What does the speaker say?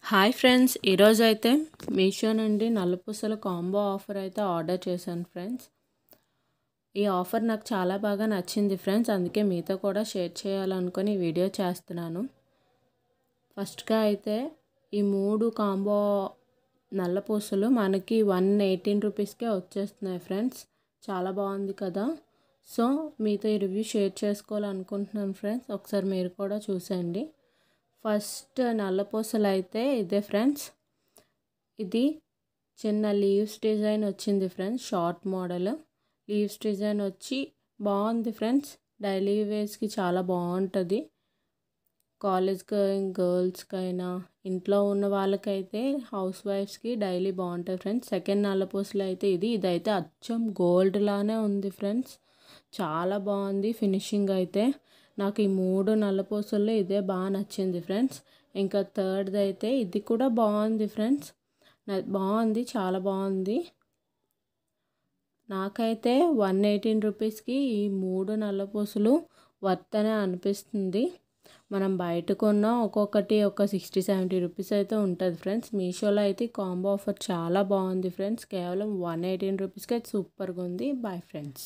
Hi friends, ఈరోజు అయితే మీషో నుండి నల్లపూసల కాంబో ఆఫర్ అయితే ఆర్డర్ చేశాను ఫ్రెండ్స్. ఈ ఆఫర్ నాకు చాలా బాగా నచ్చింది ఫ్రెండ్స్, అందుకే మీతో కూడా షేర్ చేయాలనుకొని ఈ వీడియో చేస్తున్నాను. ఫస్ట్గా అయితే ఈ 3 కాంబో నల్లపూసలు మనకి 118 రూపీస్కే వచ్చేస్తున్నాయి ఫ్రెండ్స్. చాలా బాగుంది కదా. సో మీతో ఈ రివ్యూ షేర్ చేసుకోవాలనుకుంటున్నాను ఫ్రెండ్స్. ఒకసారి మీరు కూడా చూసేయండి. ఫస్ట్ నల్లపూసలు అయితే ఇదే ఫ్రెండ్స్. ఇది చిన్న లీవ్స్ డిజైన్ వచ్చింది friends. Short model leaves design వచ్చి బాగుంది ఫ్రెండ్స్. డైలీ వేర్స్కి చాలా బాగుంటుంది. కాలేజ్ గోయింగ్ గర్ల్స్కైనా, ఇంట్లో ఉన్న వాళ్ళకైతే, హౌస్ వైఫ్స్కి డైలీ బాగుంటుంది ఫ్రెండ్స్. సెకండ్ నల్లపూసలు అయితే ఇదైతే అచ్చం గోల్డ్ లానే ఉంది ఫ్రెండ్స్. చాలా బాగుంది ఫినిషింగ్ అయితే. నాకు ఈ 3 నల్లపూసల్లో ఇదే బాగా నచ్చింది ఫ్రెండ్స్. ఇంకా థర్డ్ది అయితే ఇది కూడా బాగుంది ఫ్రెండ్స్. బాగుంది, చాలా బాగుంది. నాకైతే 118 రూపీస్కి ఈ 3 నల్లపూసలు వర్త్ అనే అనిపిస్తుంది. మనం బయట కొన్న ఒక్కొక్కటి ఒక 60-70 రూపీస్ అయితే ఉంటుంది ఫ్రెండ్స్. మీషోలో అయితే కాంబో ఆఫర్ చాలా బాగుంది ఫ్రెండ్స్. కేవలం 118 రూపీస్కి అయితే సూపర్గా ఉంది. Bye friends.